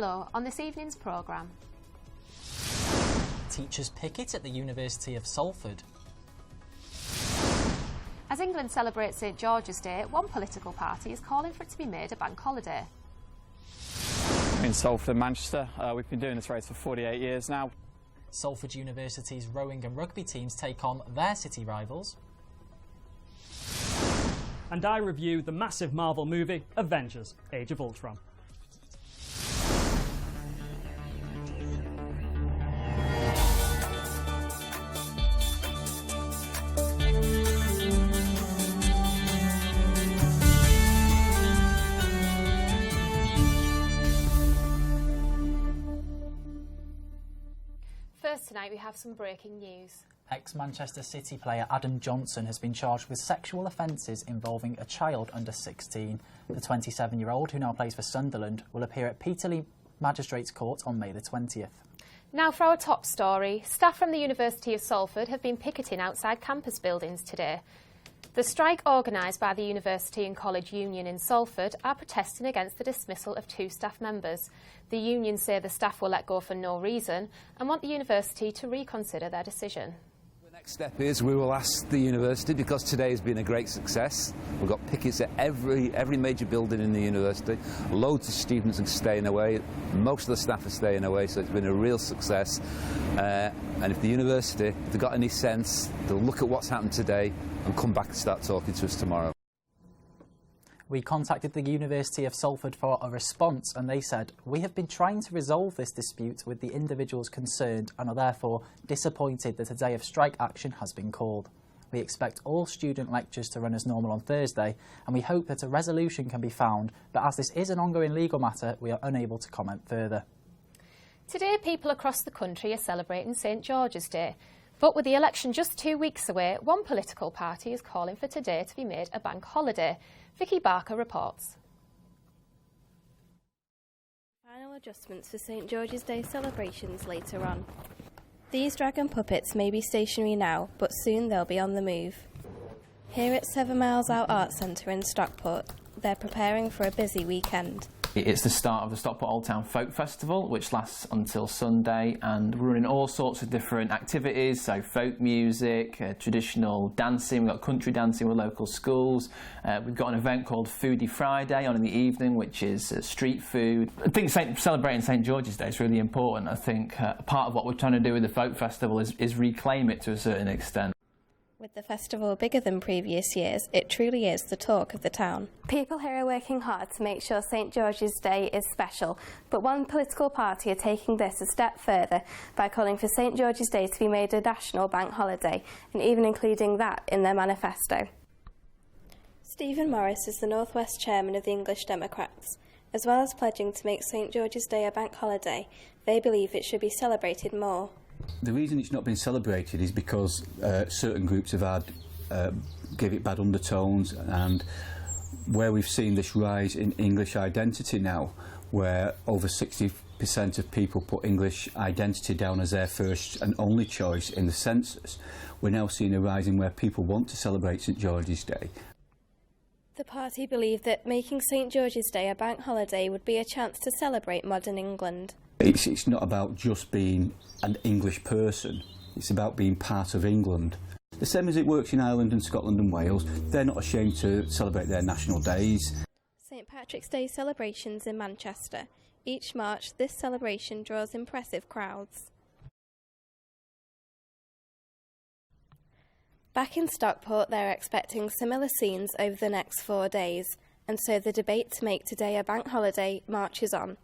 Hello, on this evening's programme. Teachers picket at the University of Salford. As England celebrates St George's Day, one political party is calling for it to be made a bank holiday. In Salford and Manchester, we've been doing this race for 48 years now. Salford University's rowing and rugby teams take on their city rivals. And I review the massive Marvel movie, Avengers: Age of Ultron. First tonight we have some breaking news. Ex-Manchester City player Adam Johnson has been charged with sexual offences involving a child under 16. The 27-year-old, who now plays for Sunderland, will appear at Peterlee Magistrates Court on May the 20th. Now for our top story. Staff from the University of Salford have been picketing outside campus buildings today. The strike organised by the University and College Union in Salford are protesting against the dismissal of 2 staff members. The union say the staff were let go for no reason and want the university to reconsider their decision. The next step is we will ask the university, because today has been a great success. We've got pickets at every major building in the university. Loads of students are staying away. Most of the staff are staying away, so it's been a real success. And if the university, if they've got any sense, they'll look at what's happened today and come back and start talking to us tomorrow. We contacted the University of Salford for a response, and they said, "We have been trying to resolve this dispute with the individuals concerned and are therefore disappointed that a day of strike action has been called. We expect all student lectures to run as normal on Thursday, and we hope that a resolution can be found, but as this is an ongoing legal matter, we are unable to comment further." Today, people across the country are celebrating St George's Day. But with the election just 2 weeks away, one political party is calling for today to be made a bank holiday. Vicky Barker reports. Final adjustments for St George's Day celebrations later on. These dragon puppets may be stationary now, but soon they'll be on the move. Here at 7 Miles Out Art Centre in Stockport, they're preparing for a busy weekend. It's the start of the Stockport Old Town Folk Festival, which lasts until Sunday, and we're running all sorts of different activities, so folk music, traditional dancing, we've got country dancing with local schools, we've got an event called Foodie Friday on in the evening, which is street food. I think celebrating St George's Day is really important. I think part of what we're trying to do with the Folk Festival is reclaim it to a certain extent. With the festival bigger than previous years, it truly is the talk of the town. People here are working hard to make sure St George's Day is special, but one political party are taking this a step further by calling for St George's Day to be made a national bank holiday, and even including that in their manifesto. Stephen Morris is the North West chairman of the English Democrats. As well as pledging to make St George's Day a bank holiday, they believe it should be celebrated more. The reason it's not been celebrated is because certain groups have gave it bad undertones, and where we've seen this rise in English identity now, where over 60% of people put English identity down as their first and only choice in the census, we're now seeing a rise in where people want to celebrate St George's Day. The party believe that making St George's Day a bank holiday would be a chance to celebrate modern England. It's not about just being an English person, it's about being part of England. The same as it works in Ireland and Scotland and Wales, they're not ashamed to celebrate their national days. St Patrick's Day celebrations in Manchester. Each March, this celebration draws impressive crowds. Back in Stockport, they're expecting similar scenes over the next 4 days, and so the debate to make today a bank holiday marches on.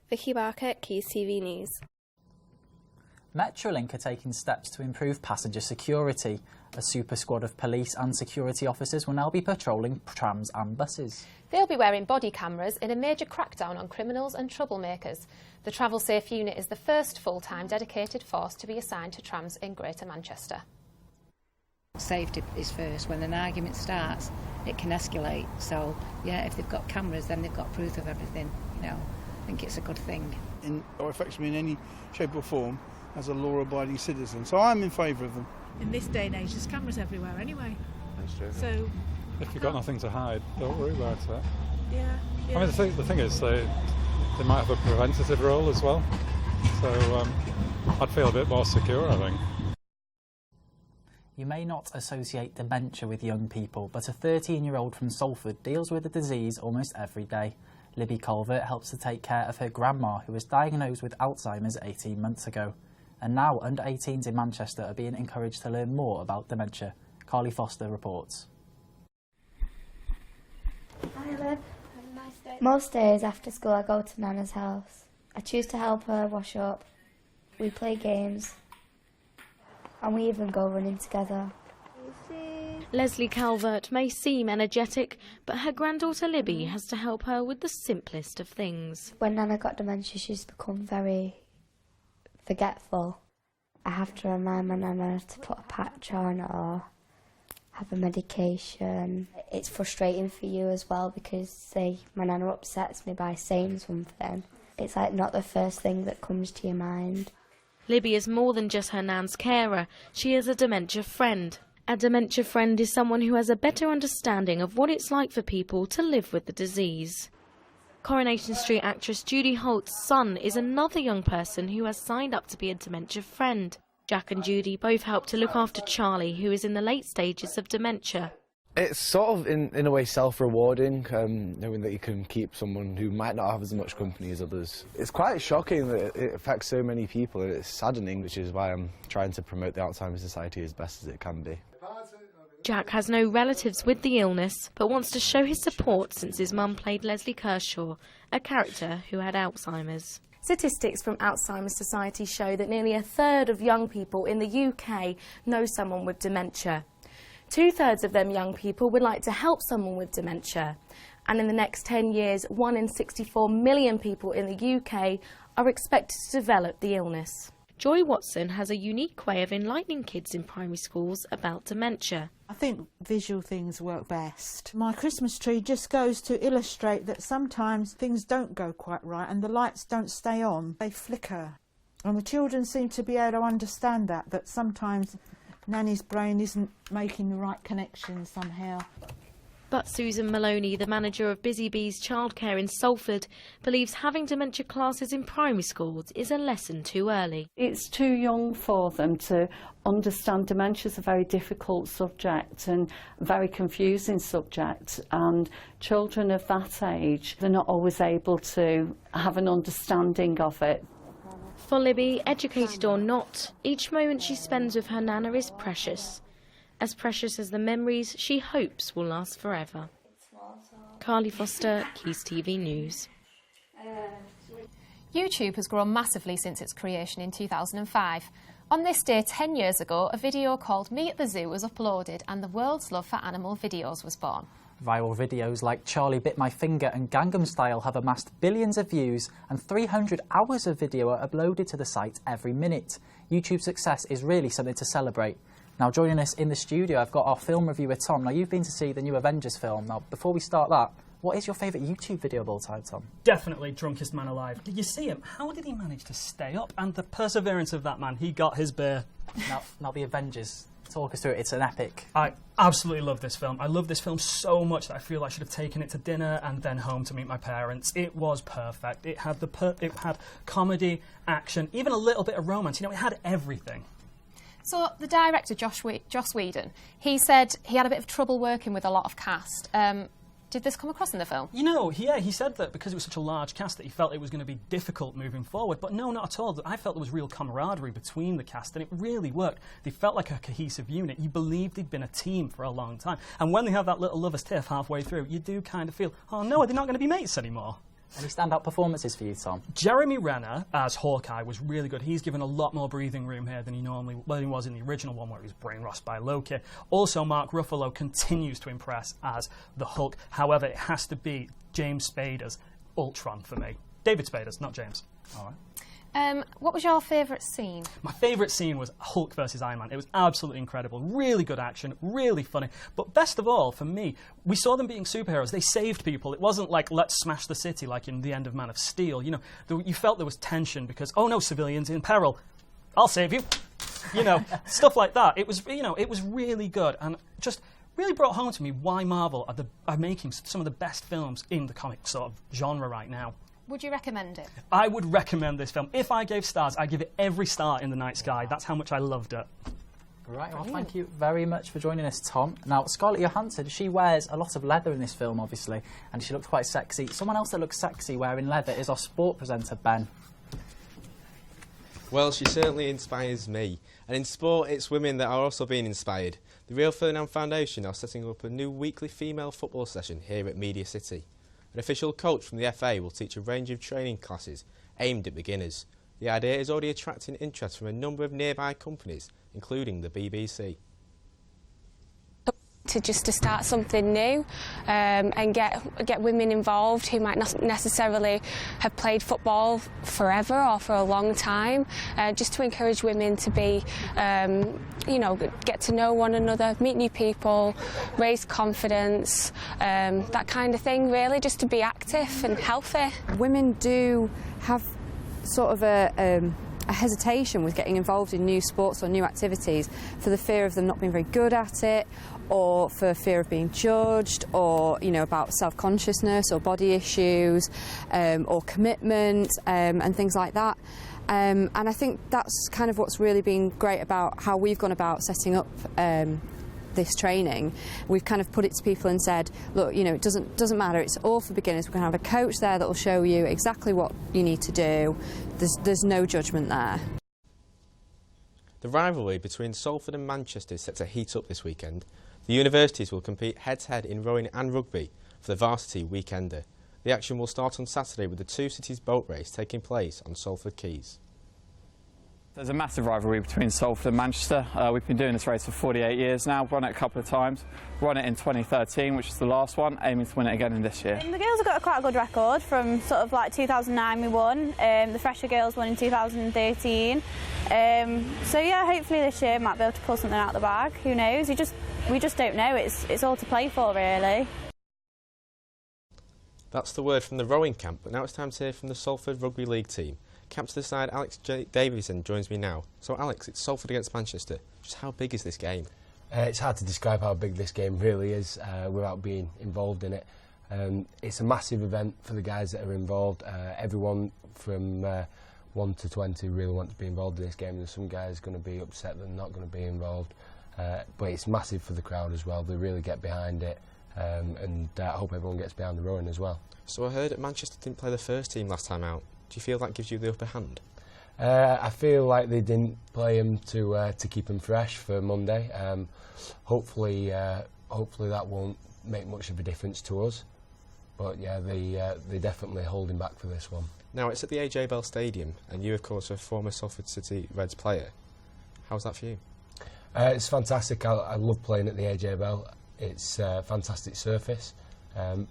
Vicky Barker, Keys TV News. Metrolink are taking steps to improve passenger security. A super squad of police and security officers will now be patrolling trams and buses. They'll be wearing body cameras in a major crackdown on criminals and troublemakers. The Travel Safe unit is the first full-time dedicated force to be assigned to trams in Greater Manchester. Safety is first. When an argument starts, it can escalate. So, yeah, if they've got cameras, then they've got proof of everything, you know. I think it's a good thing. Or affects me in any shape or form as a law-abiding citizen. So I'm in favour of them. In this day and age, there's cameras everywhere anyway. That's true. So if you've got nothing to hide, don't worry about it. Yeah. I mean, the thing is, they might have a preventative role as well. So I'd feel a bit more secure, I think. You may not associate dementia with young people, but a 13-year-old from Salford deals with the disease almost every day. Libby Colvert helps to take care of her grandma, who was diagnosed with Alzheimer's 18 months ago. And now under-18s in Manchester are being encouraged to learn more about dementia. Carly Foster reports. Hi, Lib. Have a nice day. Most days after school I go to Nana's house. I choose to help her wash up. We play games. And we even go running together. Leslie Calvert may seem energetic, but her granddaughter Libby has to help her with the simplest of things. When Nana got dementia, she's become very forgetful. I have to remind my Nana to put a patch on or have a medication. It's frustrating for you as well because, say, my Nana upsets me by saying something. It's like not the first thing that comes to your mind. Libby is more than just her nan's carer. She is a dementia friend. A dementia friend is someone who has a better understanding of what it's like for people to live with the disease. Coronation Street actress Judy Holt's son is another young person who has signed up to be a dementia friend. Jack and Judy both help to look after Charlie, who is in the late stages of dementia. It's sort of, in a way, self-rewarding, knowing that you can keep someone who might not have as much company as others. It's quite shocking that it affects so many people, and it's saddening, which is why I'm trying to promote the Alzheimer's Society as best as it can be. Jack has no relatives with the illness, but wants to show his support since his mum played Leslie Kershaw, a character who had Alzheimer's. Statistics from Alzheimer's Society show that nearly a third of young people in the UK know someone with dementia. 2/3 of them young people would like to help someone with dementia. And in the next 10 years, 1 in 64 million people in the UK are expected to develop the illness. Joy Watson has a unique way of enlightening kids in primary schools about dementia. I think visual things work best. My Christmas tree just goes to illustrate that sometimes things don't go quite right and the lights don't stay on, they flicker. And the children seem to be able to understand that sometimes Nanny's brain isn't making the right connections somehow. But Susan Maloney, the manager of Busy Bees Childcare in Salford, believes having dementia classes in primary schools is a lesson too early. It's too young for them to understand. Dementia is a very difficult subject and very confusing subject, and children of that age, they're not always able to have an understanding of it. For Libby, educated or not, each moment she spends with her Nana is precious. As precious as the memories she hopes will last forever. Carly Foster, Keys TV News. YouTube has grown massively since its creation in 2005. On this day 10 years ago, a video called Me at the Zoo was uploaded and the world's love for animal videos was born. Viral videos like Charlie Bit My Finger and Gangnam Style have amassed billions of views, and 300 hours of video are uploaded to the site every minute. YouTube's success is really something to celebrate. Now, joining us in the studio, I've got our film reviewer, Tom. Now, you've been to see the new Avengers film. Now, before we start that, what is your favourite YouTube video of all time, Tom? Definitely Drunkest Man Alive. Did you see him? How did he manage to stay up? And the perseverance of that man, he got his bear. Now the Avengers. Talk us through it. It's an epic. I absolutely love this film. I love this film so much that I feel I should have taken it to dinner and then home to meet my parents. It was perfect. It had it had comedy, action, even a little bit of romance. You know, it had everything. So the director, Joss Whedon, he said he had a bit of trouble working with a lot of cast. Did this come across in the film? You know, he said that because it was such a large cast that he felt it was going to be difficult moving forward. But no, not at all. I felt there was real camaraderie between the cast, and it really worked. They felt like a cohesive unit. You believed they'd been a team for a long time. And when they have that little lovers tiff halfway through, you do kind of feel, oh no, are they not going to be mates anymore? Any standout performances for you, Tom? Jeremy Renner as Hawkeye was really good. He's given a lot more breathing room here than he was in the original one where he was brainwashed by Loki. Also, Mark Ruffalo continues to impress as the Hulk. However, it has to be James Spader's Ultron for me. David Spader's, not James. All right. What was your favourite scene? My favourite scene was Hulk versus Iron Man. It was absolutely incredible. Really good action, really funny. But best of all, for me, we saw them being superheroes. They saved people. It wasn't like, let's smash the city like in the end of Man of Steel. You know, you felt there was tension because, oh no, civilians in peril. I'll save you. You know, stuff like that. It was, you know, it was really good and just really brought home to me why Marvel are making some of the best films in the comic sort of genre right now. Would you recommend it? I would recommend this film. If I gave stars, I'd give it every star in the night sky. That's how much I loved it. Right, well, thank you very much for joining us, Tom. Now, Scarlett Johansson, she wears a lot of leather in this film, obviously, and she looks quite sexy. Someone else that looks sexy wearing leather is our sport presenter, Ben. Well, she certainly inspires me. And in sport, it's women that are also being inspired. The Rio Ferdinand Foundation are setting up a new weekly female football session here at Media City. An official coach from the FA will teach a range of training classes aimed at beginners. The idea is already attracting interest from a number of nearby companies, including the BBC. To start something new and get women involved who might not necessarily have played football forever or for a long time, just to encourage women to be, you know, get to know one another, meet new people, raise confidence, that kind of thing really, just to be active and healthy. Women do have sort of a hesitation with getting involved in new sports or new activities for the fear of them not being very good at it, or for fear of being judged, or, you know, about self-consciousness or body issues, or commitment, and things like that. And I think that's kind of what's really been great about how we've gone about setting up this training. We've kind of put it to people and said, look, you know, it doesn't matter, it's all for beginners. We're going to have a coach there that will show you exactly what you need to do. There's no judgment there. The rivalry between Salford and Manchester is set to heat up this weekend. The universities will compete head-to-head in rowing and rugby for the varsity weekender. The action will start on Saturday with the two cities boat race taking place on Salford Quays. There's a massive rivalry between Salford and Manchester. We've been doing this race for 48 years now, won it a couple of times. Won it in 2013, which is the last one, aiming to win it again in this year. The girls have got quite a good record from sort of like 2009 we won, the fresher girls won in 2013. So yeah, hopefully this year might be able to pull something out of the bag, who knows, we just don't know, it's all to play for really. That's the word from the rowing camp, but now it's time to hear from the Salford Rugby League team. Captain of the side, Alex Davison, joins me now. So Alex, it's Salford against Manchester. Just how big is this game? It's hard to describe how big this game really is without being involved in it. It's a massive event for the guys that are involved. Everyone from 1 to 20 really want to be involved in this game. There's some guys going to be upset they're not going to be involved. But it's massive for the crowd as well. They really get behind it. And I hope everyone gets behind the rowing as well. So I heard that Manchester didn't play the first team last time out. Do you feel that gives you the upper hand? I feel like they didn't play him to keep him fresh for Monday. Hopefully that won't make much of a difference to us. But yeah, they're definitely holding back for this one. Now it's at the AJ Bell Stadium, and you, of course, are a former Salford City Reds player. How's that for you? It's fantastic. I love playing at the AJ Bell. It's a fantastic surface.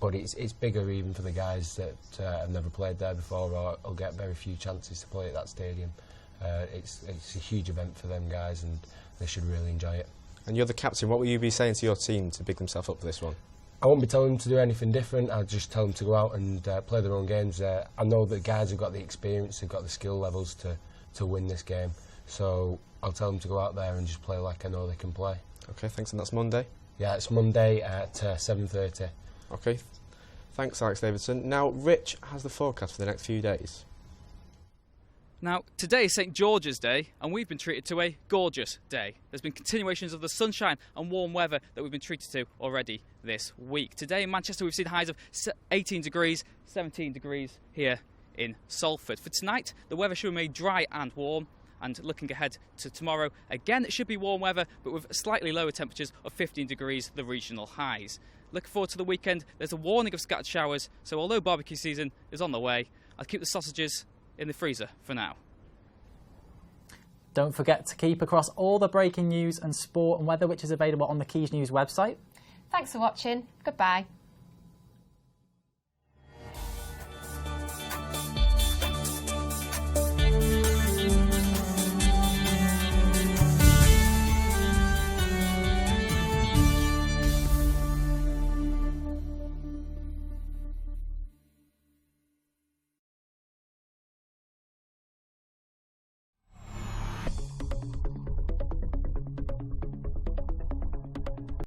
But it's bigger even for the guys that have never played there before or get very few chances to play at that stadium. It's a huge event for them guys, and they should really enjoy it. And you're the captain. What will you be saying to your team to big themselves up for this one? I won't be telling them to do anything different. I'll just tell them to go out and play their own games. I know that guys have got the experience, they've got the skill levels to win this game. So I'll tell them to go out there and just play like I know they can play. OK, thanks. And that's Monday? Yeah, it's Monday at 7:30. OK, thanks Alex Davidson. Now Rich has the forecast for the next few days. Now, today is St George's Day, and we've been treated to a gorgeous day. There's been continuations of the sunshine and warm weather that we've been treated to already this week. Today in Manchester, we've seen highs of 18 degrees, 17 degrees here in Salford. For tonight, the weather should remain dry and warm, and looking ahead to tomorrow, again, it should be warm weather, but with slightly lower temperatures of 15 degrees, the regional highs. Looking forward to the weekend, there's a warning of scattered showers, so although barbecue season is on the way, I'll keep the sausages in the freezer for now. Don't forget to keep across all the breaking news and sport and weather which is available on the Keys News website. Thanks for watching. Goodbye.